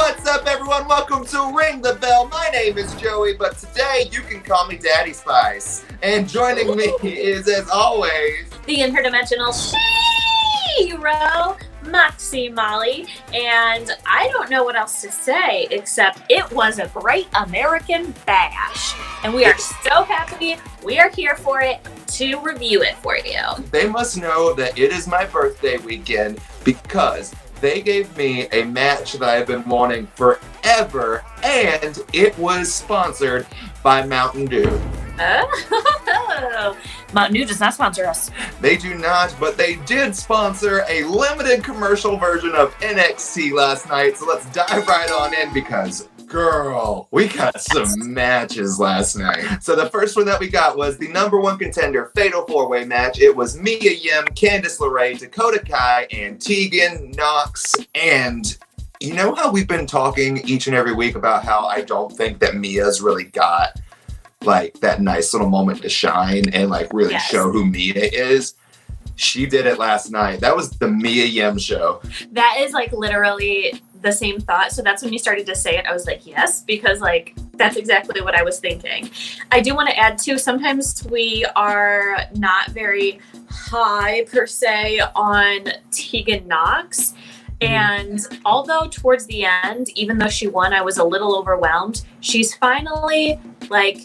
What's up, everyone? Welcome to Ring the Bell. My name is Joey, but today you can call me Daddy Spice. And joining me is, as always, the interdimensional Shiro, Moxie Molly, and I don't know what else to say except it was a great American bash, and we are so happy we are here for it to review it for you. They must know that it is my birthday weekend because they gave me a match that I've been wanting forever, and it was sponsored by Mountain Dew. Oh, Mountain Dew does not sponsor us. They do not, but they did sponsor a limited commercial version of NXT last night, so let's dive right on in because, girl, we got some matches last night. So the first one that we got was the number one contender Fatal 4-Way match. It was Mia Yim, Candice LeRae, Dakota Kai, and Tegan Nox. And you know how we've been talking each and every week about how I don't think that Mia's really got like that nice little moment to shine and like really show who Mia is? She did it last night. That was the Mia Yim show. That is like literally the same thought. So that's when you started to say it. I was like, yes, because like that's exactly what I was thinking. I do want to add too, sometimes we are not very high per se on Tegan Nox. And although towards the end, even though she won, I was a little overwhelmed. She's finally like,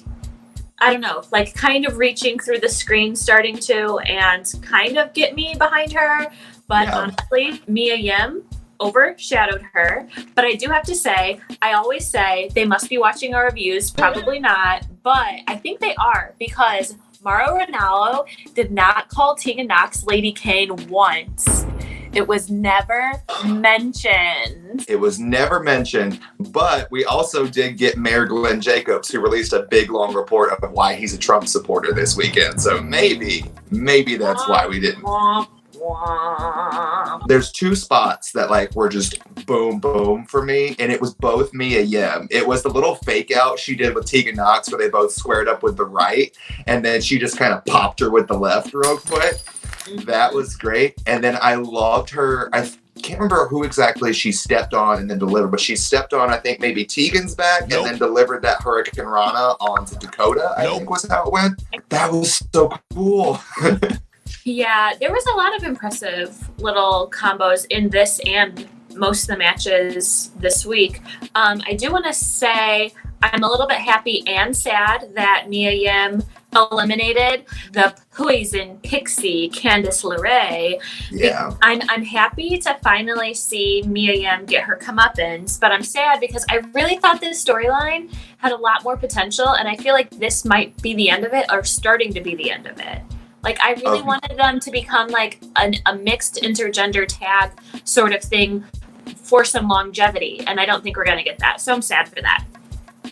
I don't know, like kind of reaching through the screen, starting to, and kind of get me behind her. But honestly, Mia Yim overshadowed her. But I do have to say, I always say they must be watching our reviews. Probably not. But I think they are, because Mauro Ranallo did not call Tegan Nox Lady Kane once. It was never mentioned. It was never mentioned, but we also did get Mayor Glenn Jacobs, who released a big, long report of why he's a Trump supporter this weekend. So maybe that's why we didn't. There's two spots that like were just boom, boom for me, and it was both Mia Yim. It was the little fake out she did with Tegan Nox where they both squared up with the right, and then she just kind of popped her with the left real quick. That was great. And then I loved her. I can't remember who exactly she stepped on and then delivered, but she stepped on, I think, maybe Tegan's back and then delivered that Hurricane Rana onto Dakota, I think was how it went. That was so cool. Yeah, there was a lot of impressive little combos in this and most of the matches this week. I do want to say I'm a little bit happy and sad that Mia Yim eliminated the poison pixie Candice LeRae. Yeah. I'm happy to finally see Mia Yim get her comeuppance, but I'm sad because I really thought this storyline had a lot more potential, and I feel like this might be the end of it, or starting to be the end of it. Like, I really wanted them to become like a mixed intergender tag sort of thing for some longevity, and I don't think we're going to get that, so I'm sad for that.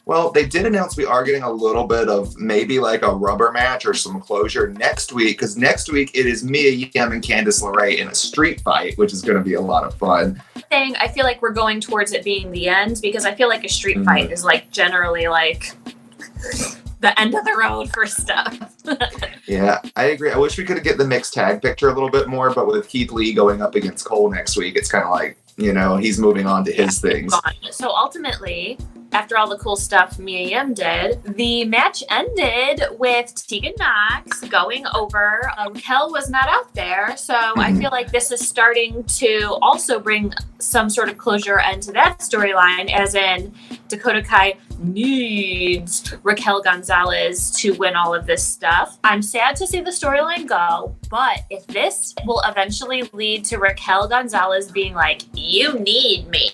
Well, they did announce we are getting a little bit of maybe like a rubber match or some closure next week, because next week it is Mia Yim and Candice LeRae in a street fight, which is going to be a lot of fun. I feel like we're going towards it being the end, because I feel like a street fight is like generally like the end of the road for stuff. Yeah, I agree. I wish we could get the mixed tag picture a little bit more, but with Keith Lee going up against Cole next week, it's kind of like, you know, he's moving on to his things. So ultimately, after all the cool stuff Mia Yim did, the match ended with Tegan Nox going over. Raquel was not out there, so I feel like this is starting to also bring some sort of closure end to that storyline, as in Dakota Kai needs Raquel Gonzalez to win all of this stuff. I'm sad to see the storyline go, but if this will eventually lead to Raquel Gonzalez being like, you need me,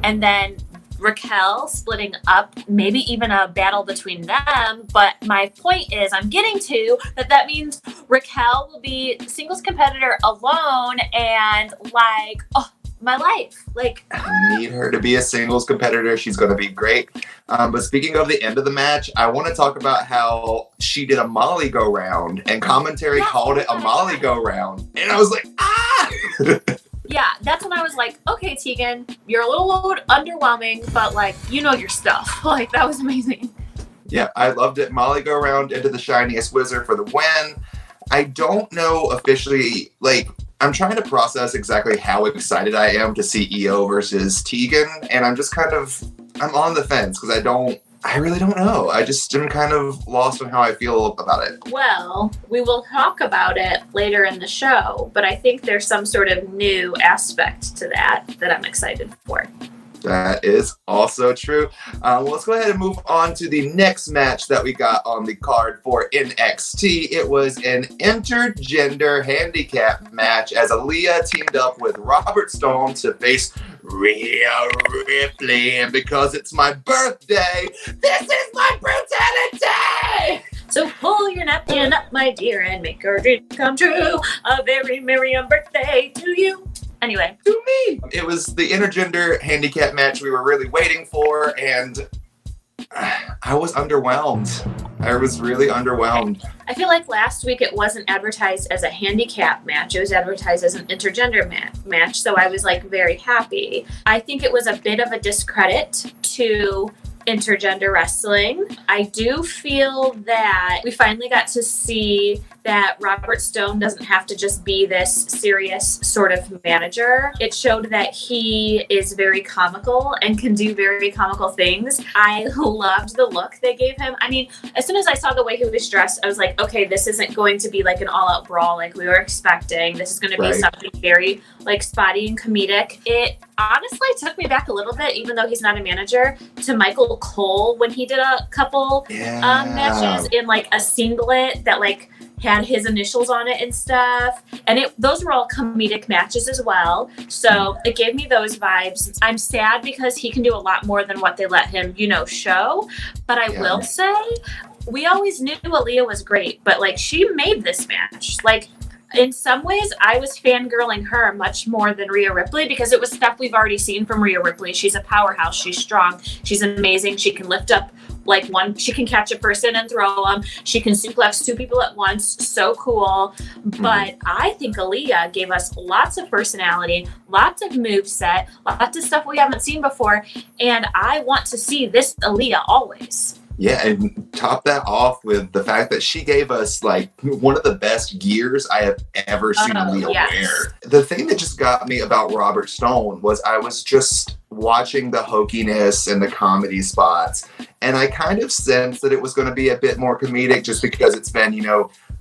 and then Raquel splitting up, maybe even a battle between them. But my point is, I'm getting to that means Raquel will be singles competitor alone, and like, oh, my life. Like, I need her to be a singles competitor. She's going to be great. But speaking of the end of the match, I want to talk about how she did a Molly go round, and commentary called it a Molly go round, and I was like, ah. Yeah, that's when I was like, okay, Tegan, you're a little underwhelming, but like, you know your stuff. Like, that was amazing. Yeah, I loved it. Molly go around into the shiniest wizard for the win. I don't know officially, like, I'm trying to process exactly how excited I am to see Io versus Tegan, and I'm just I'm on the fence because I really don't know. I just am kind of lost on how I feel about it. Well, we will talk about it later in the show, but I think there's some sort of new aspect to that I'm excited for. That is also true. Well, let's go ahead and move on to the next match that we got on the card for NXT. It was an intergender handicap match as Aliyah teamed up with Robert Stone to face Rhea Ripley. And because it's my birthday, this is my brutality! So pull your napkin up, my dear, and make our dream come true. A very merry birthday to you. Anyway. To me. It was the intergender handicap match we were really waiting for, and I was underwhelmed. I was really underwhelmed. I feel like last week it wasn't advertised as a handicap match. It was advertised as an intergender match, so I was like very happy. I think it was a bit of a discredit to intergender wrestling. I do feel that we finally got to see that Robert Stone doesn't have to just be this serious sort of manager. It showed that he is very comical and can do very comical things. I loved the look they gave him. I mean, as soon as I saw the way he was dressed, I was like, okay, this isn't going to be like an all-out brawl like we were expecting. This is going to be something very like spotty and comedic. It honestly took me back a little bit, even though he's not a manager, to Michael Cole when he did a couple matches in like a singlet that like had his initials on it and stuff. And those were all comedic matches as well. So it gave me those vibes. I'm sad because he can do a lot more than what they let him, show. But I will say, we always knew Aliyah was great, but like she made this match. Like in some ways, I was fangirling her much more than Rhea Ripley because it was stuff we've already seen from Rhea Ripley. She's a powerhouse. She's strong. She's amazing. She can lift up she can catch a person and throw them. She can suplex two people at once. So cool. But I think Aliyah gave us lots of personality, lots of moveset, lots of stuff we haven't seen before. And I want to see this Aliyah always. Yeah, and top that off with the fact that she gave us like one of the best gears I have ever seen Aliyah wear. The thing that just got me about Robert Stone was I was just watching the hokiness and the comedy spots, and I kind of sensed that it was going to be a bit more comedic just because it's been,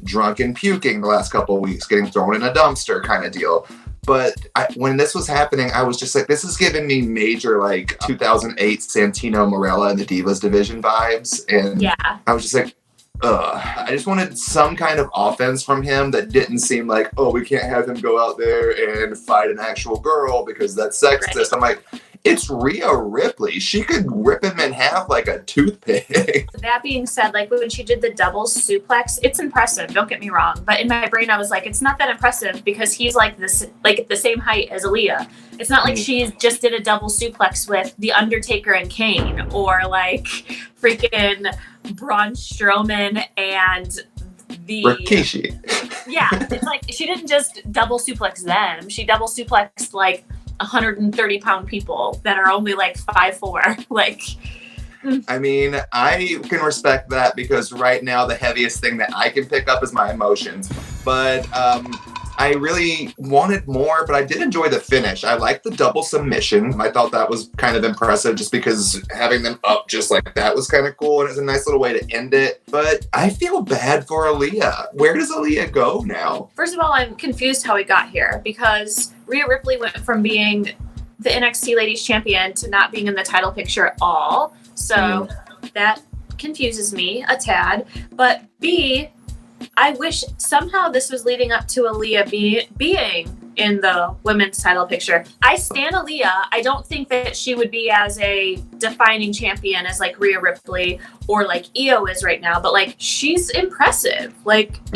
drunk and puking the last couple of weeks, getting thrown in a dumpster kind of deal. But when this was happening, I was just like, this is giving me major, 2008 Santino Marella and the Divas division vibes. And I was just like, I just wanted some kind of offense from him that didn't seem like, oh, we can't have him go out there and fight an actual girl because that's sexist. Right. I'm like, it's Rhea Ripley. She could rip him in half like a toothpick. That being said, when she did the double suplex, it's impressive. Don't get me wrong. But in my brain, I was like, it's not that impressive because he's the same height as Aliyah. It's not like she just did a double suplex with The Undertaker and Kane or freaking Braun Strowman and the Rikishi. Yeah, it's like she didn't just double suplex them. She double suplexed 130-pound people that are only 5'4". I mean, I can respect that because right now the heaviest thing that I can pick up is my emotions. But I really wanted more, but I did enjoy the finish. I liked the double submission. I thought that was kind of impressive just because having them up just like that was kind of cool, and it's a nice little way to end it. But I feel bad for Aliyah. Where does Aliyah go now? First of all, I'm confused how we got here because Rhea Ripley went from being the NXT Ladies Champion to not being in the title picture at all. So that confuses me a tad. But B, I wish somehow this was leading up to Aliyah being in the women's title picture. I stan Aliyah. I don't think that she would be as a defining champion as Rhea Ripley or Io is right now, but she's impressive.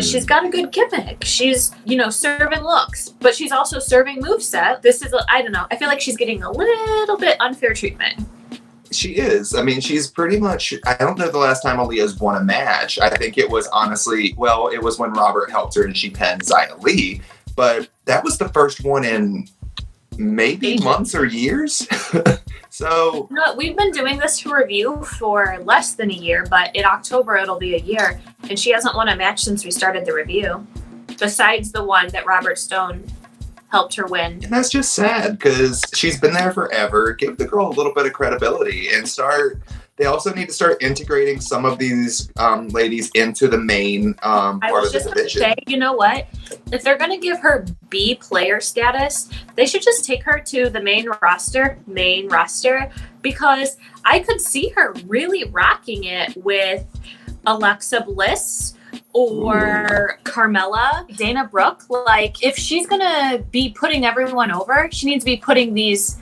She's got a good gimmick. She's, serving looks, but she's also serving moveset. This is, I don't know. I feel like she's getting a little bit unfair treatment. She is. I mean, she's pretty much, I don't know the last time Aliyah's won a match. I think it was honestly, it was when Robert helped her and she pinned Xia Li, but that was the first one in maybe months or years. So. No, we've been doing this review for less than a year, but in October it'll be a year, and she hasn't won a match since we started the review, besides the one that Robert Stone helped her win. And that's just sad because she's been there forever. Give the girl a little bit of credibility and they also need to start integrating some of these ladies into the main part of the division. Say, you know what? If they're going to give her B player status, they should just take her to the main roster, because I could see her really rocking it with Alexa Bliss or Carmella, Dana Brooke. Like, if she's going to be putting everyone over, she needs to be putting these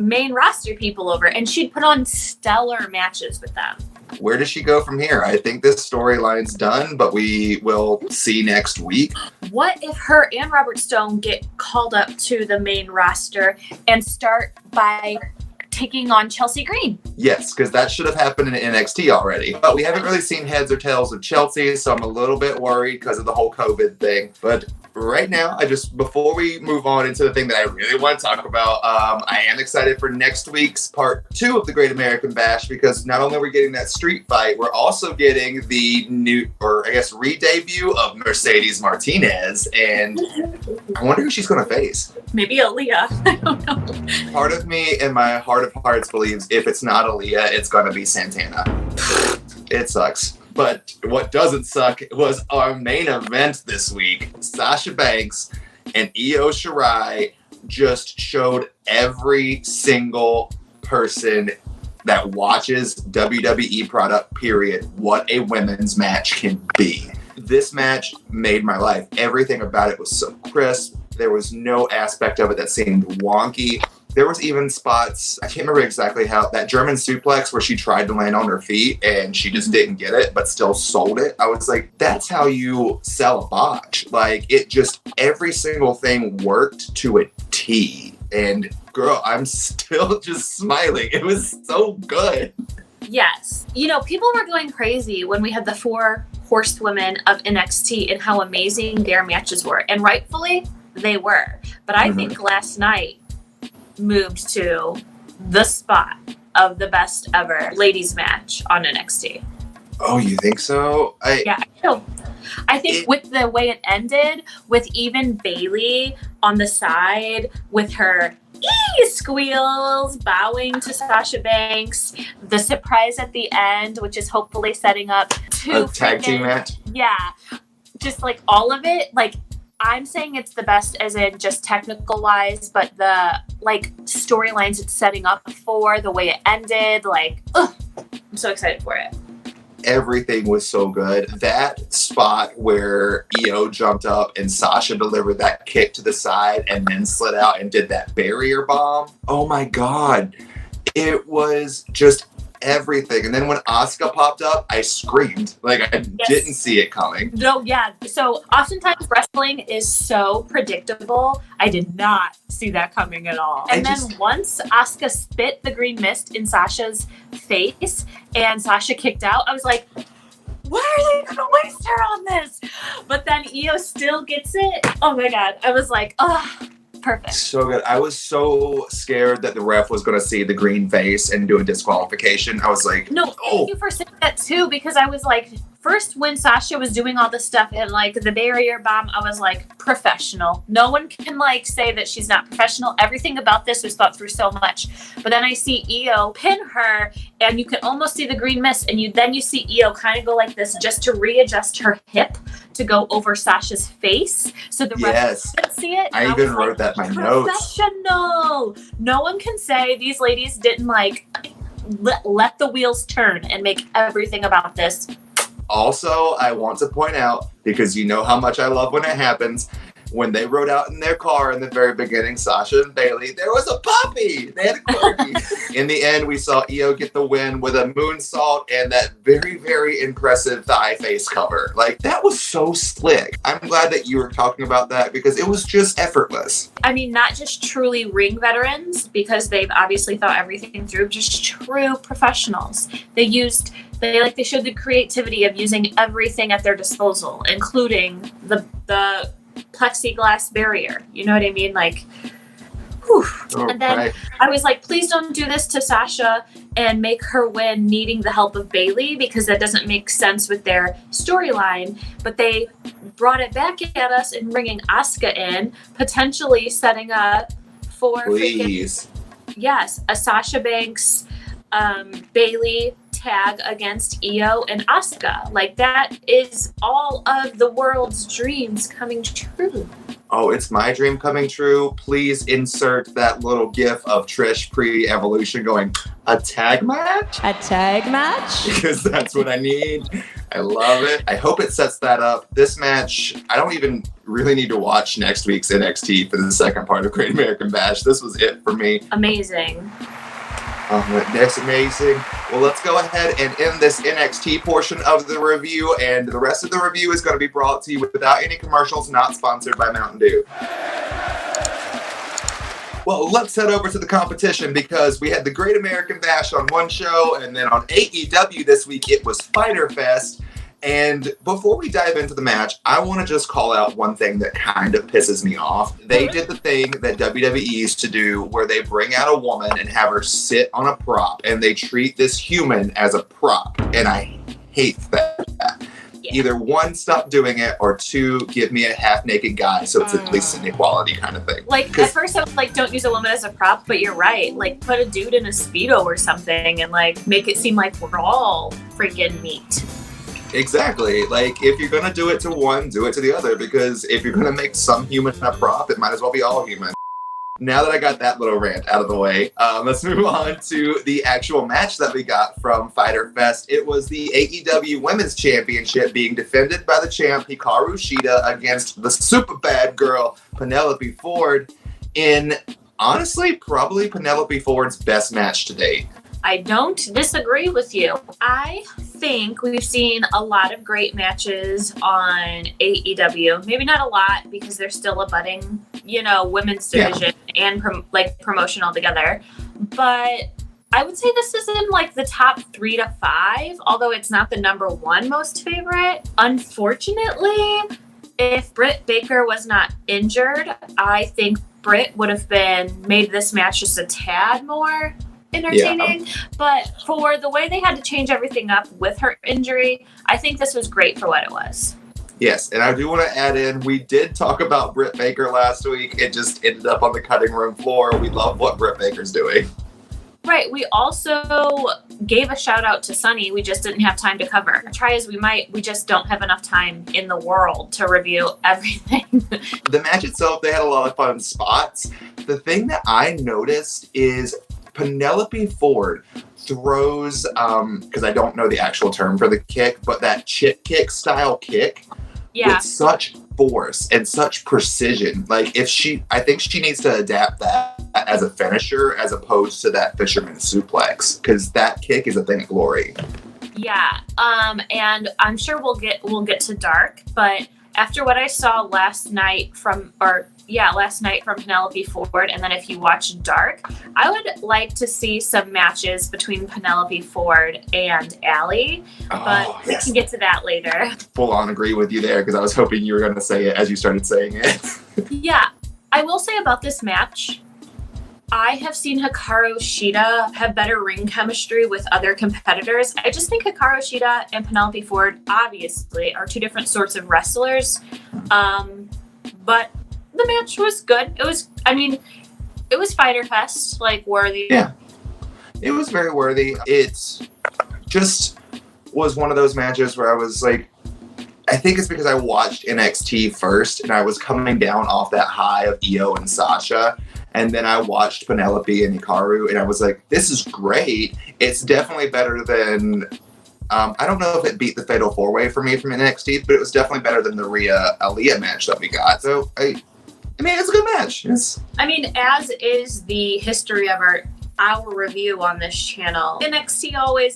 main roster people over, and she'd put on stellar matches with them. Where does she go from here? I think this storyline's done, but we will see next week. What if her and Robert Stone get called up to the main roster and start by taking on Chelsea Green? Yes, because that should have happened in NXT already. But we haven't really seen heads or tails of Chelsea, so I'm a little bit worried because of the whole COVID thing. But right now, before we move on into the thing that I really want to talk about, I am excited for next week's part 2 of the Great American Bash, because not only are we getting that street fight, we're also getting the new, or I guess re-debut of Mercedes Martinez, and I wonder who she's going to face. Maybe Aliyah. I don't know. Part of me in my heart of hearts believes if it's not Aliyah, it's going to be Santana. It sucks. But what doesn't suck was our main event this week. Sasha Banks and Io Shirai just showed every single person that watches WWE product, period, what a women's match can be. This match made my life. Everything about it was so crisp. There was no aspect of it that seemed wonky. There was even spots, I can't remember exactly how, that German suplex where she tried to land on her feet and she just didn't get it, but still sold it. I was like, that's how you sell a botch. Like, it just, every single thing worked to a T. And girl, I'm still just smiling. It was so good. Yes. You know, people were going crazy when we had the 4 horsewomen of NXT and how amazing their matches were. And rightfully, they were. But I think last night moved to the spot of the best ever ladies match on NXT. Oh, you think so? Yeah, I think with the way it ended, with even Bailey on the side with her squeals bowing to Sasha Banks, the surprise at the end, which is hopefully setting up to a tag team match. Yeah, just like all of it, like, I'm saying it's the best as in just technical wise, but the like storylines it's setting up for, the way it ended, like, I'm so excited for it. Everything was so good. That spot where Io jumped up and Sasha delivered that kick to the side and then slid out and did that barrier bomb. Oh my God. It was just everything. And then when Asuka popped up, I screamed. Like, I didn't see it coming. No, yeah. So oftentimes wrestling is so predictable. I did not see that coming at all. And then once Asuka spit the green mist in Sasha's face and Sasha kicked out, I was like, why are they going to waste her on this? But then Io still gets it. Oh my God. I was like, perfect. So good. I was so scared that the ref was going to see the green face and do a disqualification. I was like, no, thank you for saying that too, because I was like, first when Sasha was doing all this stuff and like the barrier bomb, I was like, professional. No one can like say that she's not professional. Everything about this was thought through so much. But then I see Io pin her and you can almost see the green mist, and you see Io kind of go like this just to readjust her hip to go over Sasha's face so the ref couldn't see it. I even wrote that in my notes. Professional. No one can say these ladies didn't like let the wheels turn and make everything about this. Also, I want to point out, because you know how much I love when it happens, when they rode out in their car in the very beginning, Sasha and Bailey, there was a puppy. They had a corgi. In the end, we saw Io get the win with a moonsault and that very, very impressive thigh face cover. Like, that was so slick. I'm glad that you were talking about that because it was just effortless. I mean, not just truly ring veterans, because they've obviously thought everything through, just true professionals. They showed the creativity of using everything at their disposal, including the plexiglass barrier. You know what I mean? Like, And then I was like, please don't do this to Sasha and make her win needing the help of Bayley, because that doesn't make sense with their storyline. But they brought it back at us and bringing Asuka in, potentially setting up for a Sasha Banks, Bayley tag against Io and Asuka. Like, that is all of the world's dreams coming true. Oh, it's my dream coming true. Please insert that little gif of Trish pre-Evolution going, a tag match? A tag match? Because that's what I need. I love it. I hope it sets that up. This match, I don't even really need to watch next week's NXT for the second part of Great American Bash. This was it for me. Amazing. That's amazing. Well, let's go ahead and end this NXT portion of the review, and the rest of the review is going to be brought to you without any commercials, not sponsored by Mountain Dew. Well, let's head over to the competition, because we had the Great American Bash on one show, and then on AEW this week it was Fyter Fest. And before we dive into the match, I want to just call out one thing that kind of pisses me off. They did the thing that WWE used to do where they bring out a woman and have her sit on a prop, and they treat this human as a prop. And I hate that. Yeah. Either one, stop doing it, or two, give me a half-naked guy so it's at least an equality kind of thing. Like, at first I was like, don't use a woman as a prop, but you're right. Like, put a dude in a Speedo or something and, like, make it seem like we're all freaking meat. Exactly. Like, if you're gonna do it to one, do it to the other, because if you're gonna make some human a prop, it might as well be all human. Now that I got that little rant out of the way, let's move on to the actual match that we got from Fyter Fest. It was the AEW Women's Championship being defended by the champ Hikaru Shida against the super bad girl Penelope Ford in, honestly, probably Penelope Ford's best match to date. I don't disagree with you. I think we've seen a lot of great matches on AEW. Maybe not a lot, because they're still a budding, women's division and promotion altogether. But I would say this is in like the top 3 to 5, although it's not the number 1 most favorite. Unfortunately, if Britt Baker was not injured, I think Britt would have made this match just a tad more entertaining. But for the way they had to change everything up with her injury, I think this was great for what it was. Yes, and I do want to add in, we did talk about Britt Baker last week. It just ended up on the cutting room floor. We love what Britt Baker's doing. Right. We also gave a shout out to Sunny. We just didn't have time to cover. Try as we might, we just don't have enough time in the world to review everything. The match itself, they had a lot of fun spots. The thing that I noticed is Penelope Ford throws, because I don't know the actual term for the kick, but that chip kick style kick with such force and such precision. Like, I think she needs to adapt that as a finisher as opposed to that fisherman suplex, because that kick is a thing of glory. Yeah, and I'm sure we'll get to Dark, but after what I saw last night from Penelope Ford, and then if you watch Dark, I would like to see some matches between Penelope Ford and Allie, but we can get to that later. Full on agree with you there, because I was hoping you were going to say it as you started saying it. Yeah, I will say about this match, I have seen Hikaru Shida have better ring chemistry with other competitors. I just think Hikaru Shida and Penelope Ford obviously are two different sorts of wrestlers, but the match was good. It was Fyter Fest, like, worthy. Yeah, it was very worthy. It just was one of those matches where I was like, I think it's because I watched NXT first, and I was coming down off that high of Io and Sasha, and then I watched Penelope and Hikaru, and I was like, this is great. It's definitely better than, I don't know if it beat the Fatal 4-Way for me from NXT, but it was definitely better than the Rhea Aliyah match that we got. So, I mean, it's a good match. As is the history of our review on this channel, NXT always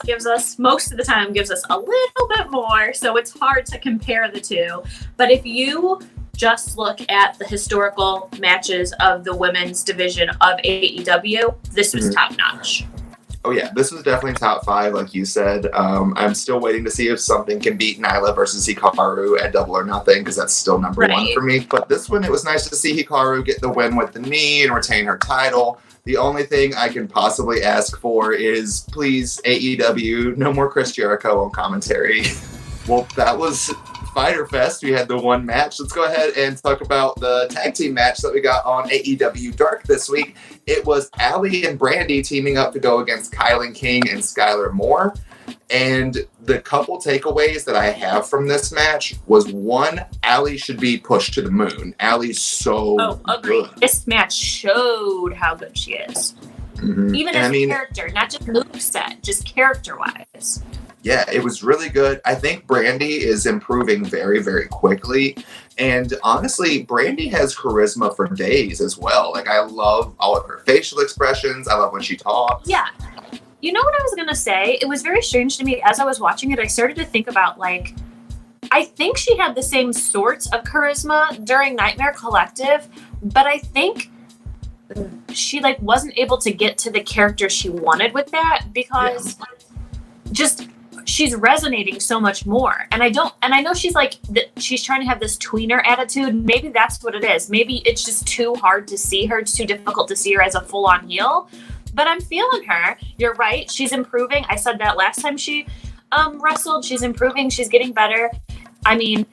most of the time gives us a little bit more, so it's hard to compare the two. But if you just look at the historical matches of the women's division of AEW, this was top notch. Oh yeah, this was definitely top 5, like you said. I'm still waiting to see if something can beat Nyla versus Hikaru at Double or Nothing, because that's still number 1 for me. But this one, it was nice to see Hikaru get the win with the knee and retain her title. The only thing I can possibly ask for is, please, AEW, no more Chris Jericho on commentary. Well, that was Fyter Fest. We had the one match. Let's go ahead and talk about the tag team match that we got on AEW Dark this week. It was Allie and Brandi teaming up to go against Kylan King and Skylar Moore. And the couple takeaways that I have from this match was, 1, Allie should be pushed to the moon. Allie's so agreed. good. This match showed how good she is. Mm-hmm. Even as a character, not just moveset, just character-wise. Yeah, it was really good. I think Brandi is improving very, very quickly. And honestly, Brandi has charisma for days as well. Like, I love all of her facial expressions. I love when she talks. Yeah. You know what I was going to say? It was very strange to me. As I was watching it, I started to think about, like, I think she had the same sorts of charisma during Nightmare Collective, but I think she, like, wasn't able to get to the character she wanted with that, because just... she's resonating so much more. And I know she's like, she's trying to have this tweener attitude. Maybe that's what it is. Maybe it's just too hard to see her. It's too difficult to see her as a full-on heel. But I'm feeling her. You're right. She's improving. I said that last time she wrestled. She's improving. She's getting better. I mean,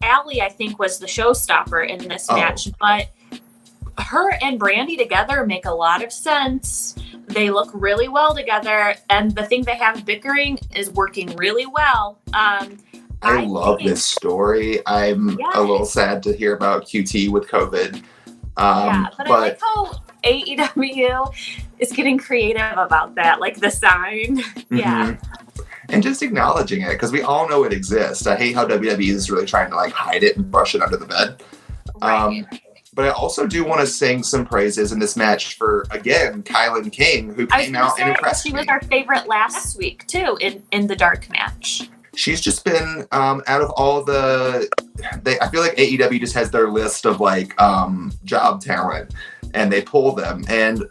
Allie, I think, was the showstopper in this match. But her and Brandi together make a lot of sense. They look really well together, and the thing they have bickering is working really well. I love this story. I'm a little sad to hear about QT with COVID. But I like how AEW is getting creative about that, like the sign. Mm-hmm. Yeah. And just acknowledging it, because we all know it exists. I hate how WWE is really trying to like hide it and brush it under the bed. Right. But I also do want to sing some praises in this match for, again, Kylan King, who came out and impressed me. She was our favorite last week, too, in the Dark match. She's just been, out of all the... I feel like AEW just has their list of, like, job talent, and they pull them. And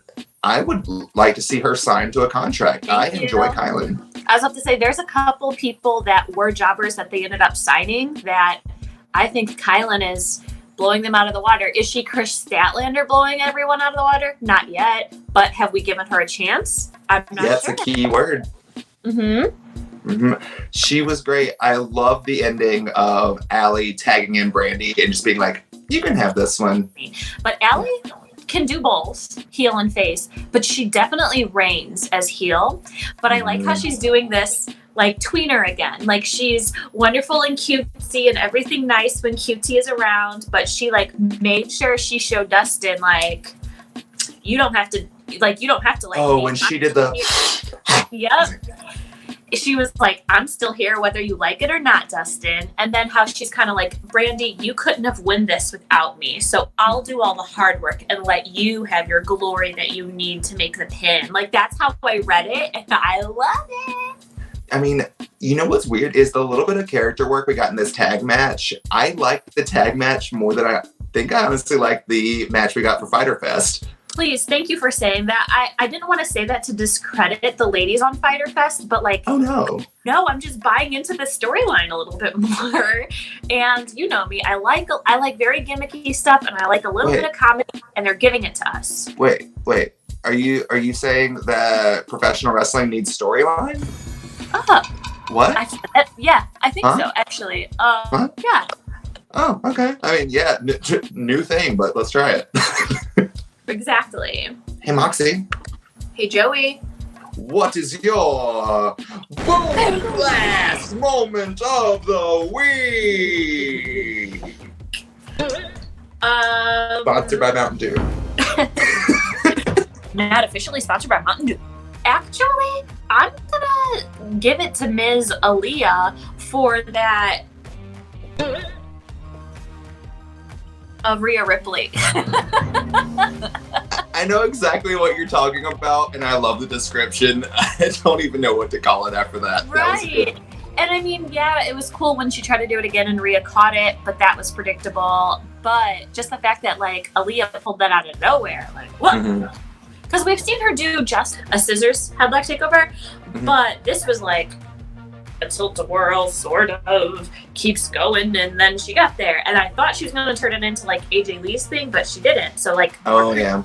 I would like to see her signed to a contract. I enjoy Kylan. I was about to say, there's a couple people that were jobbers that they ended up signing that I think Kylan is... blowing them out of the water. Is she Chris Statlander blowing everyone out of the water? Not yet. But have we given her a chance? I'm not sure. That's a key word. She was great. I love the ending of Allie tagging in Brandi and just being like, you can have this one. But Allie can do both, heel and face, but she definitely reigns as heel. But I like how she's doing this like tweener again. Like, she's wonderful and cutesy and everything nice when QT is around, but she like made sure she showed Dustin like, you don't have to like me. When she did the yep. She was like, I'm still here whether you like it or not, Dustin. And then how she's kind of like, Brandi, you couldn't have won this without me. So I'll do all the hard work and let you have your glory that you need to make the pin. Like, that's how I read it, and I love it. I mean, you know what's weird is the little bit of character work we got in this tag match. I liked the tag match more than I think I honestly liked the match we got for Fyter Fest. Please, thank you for saying that. I didn't want to say that to discredit the ladies on Fyter Fest, but like... Oh, no. No, I'm just buying into the storyline a little bit more. And you know me, I like very gimmicky stuff, and I like a little bit of comedy, and they're giving it to us. Wait. Are you saying that professional wrestling needs storyline? What? I think so, actually. Yeah. Oh, okay. I mean, yeah, new thing, but let's try it. Exactly. Hey, Moxie. Hey, Joey. What is your boom blast moment of the week? Sponsored by Mountain Dew. Not officially sponsored by Mountain Dew. Actually, I'm gonna give it to Ms. Aliyah for that of Rhea Ripley. I know exactly what you're talking about, and I love the description. I don't even know what to call it after that. Right. And I mean, yeah, it was cool when she tried to do it again and Rhea caught it, but that was predictable. But just the fact that, like, Aliyah pulled that out of nowhere, like, what? Because we've seen her do just a scissors headlock takeover, but this was like a tilt-a-whirl, sort of, keeps going, and then she got there. And I thought she was going to turn it into like AJ Lee's thing, but she didn't. So like, oh yeah.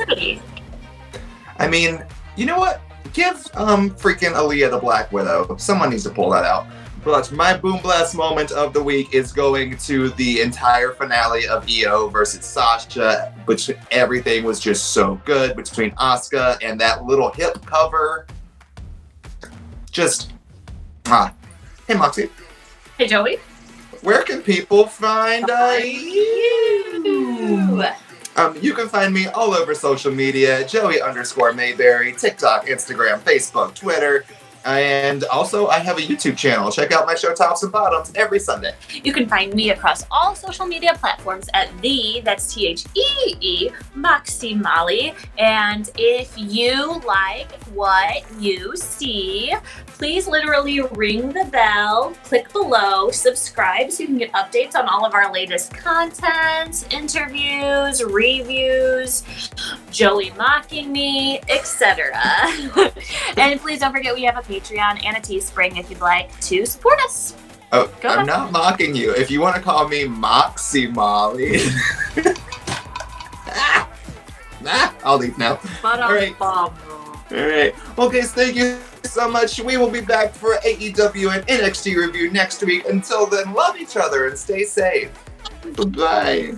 I mean, you know what? Give freaking Aliyah the Black Widow. Someone needs to pull that out. But my Boom Blast moment of the week is going to the entire finale of Io versus Sasha, which everything was just so good between Asuka and that little hip cover. Just, Hey, Moxie. Hey, Joey. Where can people find you? You can find me all over social media, Joey_Mayberry, TikTok, Instagram, Facebook, Twitter, and also I have a YouTube channel. Check out my show Tops and Bottoms every Sunday. You can find me across all social media platforms at that's THEE, Moxie Molly. And if you like what you see, please literally ring the bell, click below, subscribe so you can get updates on all of our latest content, interviews, reviews, Joey mocking me, etc. And please don't forget we have a Patreon and a Teespring if you'd like to support us. Oh, I'm not mocking you. If you want to call me Moxie Molly. I'll leave now. All right. All right. Well, guys, thank you so much. We will be back for AEW and NXT review next week. Until then, love each other and stay safe. Bye-bye.